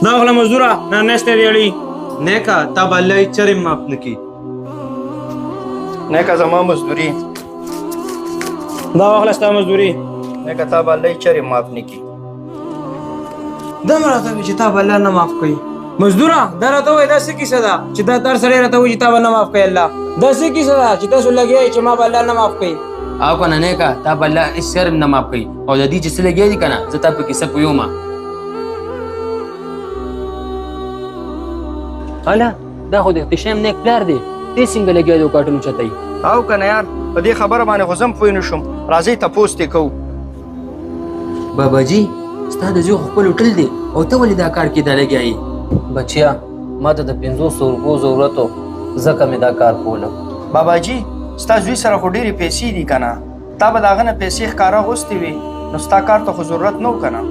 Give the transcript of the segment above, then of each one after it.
دا واخله مزدوره نه نشته دی اړي نیکه تا به الله هیڅ چرې معاف نه کړي. نیکه زما مزدوري، دا واخله ستا مزدوري. نیکه تا به الله هیڅ چرې معاف نه کړي. دا مې راته وایي چې تا به الله نه معاف کوي. مزدوره دا راته وایي دا څه کیسه ده چې دا تر سړی راته وایي چې تا به نه معاف کوي الله. دا څه کیسه ده چې تاسو لګیایئ چې ما به الله نه معاف کوي. او کنه نیکه تا به الله هیڅ شرم نه معاف کوي او د دې چې څه لګیا دي کنه زه تا په کیسه پوهیږم. اله دا خو د احتشام نیک پلار دی دې څنګه لګیا دی کارټون چتای. او کنه یار په دې خبره باندې خو زه هم پوه نه شوم. راځئ تپوس دې کوو. بابا جي ستا د زوی خو خپل هوټل دی او ته ولې دا کار کې دا لګیا یې؟ بچیا ما ته د 500 روپو ضرورت و ځکه مې دا کار کولم. بابا جي ستا زوی سره خو ډېرې پیسې دي که نه؟ تا به د هغه نه پیسې ښکاره غوښتې وي نو ستا کار ته خو ضرورت نه و که نه؟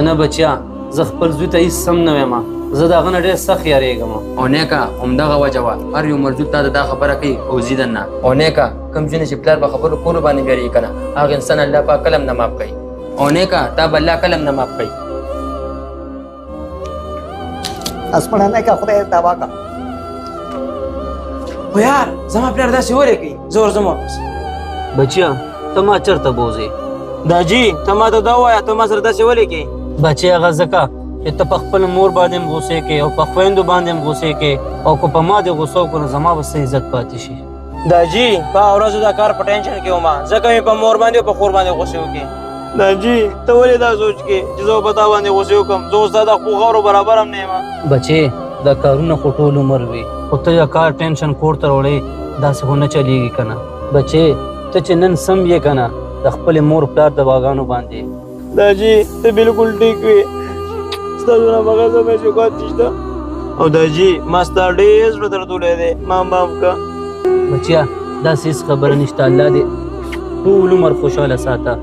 نه بچیا زه خپل زوی ته هېڅ سم نه ویم. زه د هغه نه ډېر سخت یارېږم. او نیکه همدغه وجه وه هر یو مرزود تا دا خبره کوي او زیدن نه. او نیکه کوم ځینې چې پلار به خبرو کولو باندې ویرېږي که نه هغه انسان الله پاک کلم نه معاف کوي. او نیکه تا به الله کلم نه معاف کوي. اسپړه نیکه خدای دې تباه کړه. خو یار زما پلار داسې ولې کوي زه ورځم واپس. بچیا ته ما چېرته بوځې؟ دا جي ته ما ته دا ووایه ته ما سره داسې ولې کوې؟ بچی هغه ځکه چې ته په خپل مور باندې هم غوسې کوې او په خویندو باندې هم غوسې کوې او که په ما دې غوسه وکړو نو زما به څه عزت پاتې شي. دا جي په ورځو دا کار په ټینشن کې وم ځکه مې په مور باندې او په خور باندې غوسې وکړې. دا جي ته ولې دا سوچ کې چې زه په تا باندې غوسې وکړم زه اوس ستا د خپلو خاورو برابر هم نه یم. بچې دا کارونه خو ټول عمر وي خو ته یا کار ټینشن کور ته راوړې داسې خو نه چلیږي که نه. بچې ته چې نن سم یې که نه د خپلې مور پلار د واګانو باندې. دا جي ته بالکل ټیک وې ستاسو نه بغیر زما شکایت نشته. او دا جي ما ستا ډېر زړه دردولی دی ما معاف کړه. بچیا داسې هېڅ خبره نشته. الله دې ټول عمر خوشحاله ساته.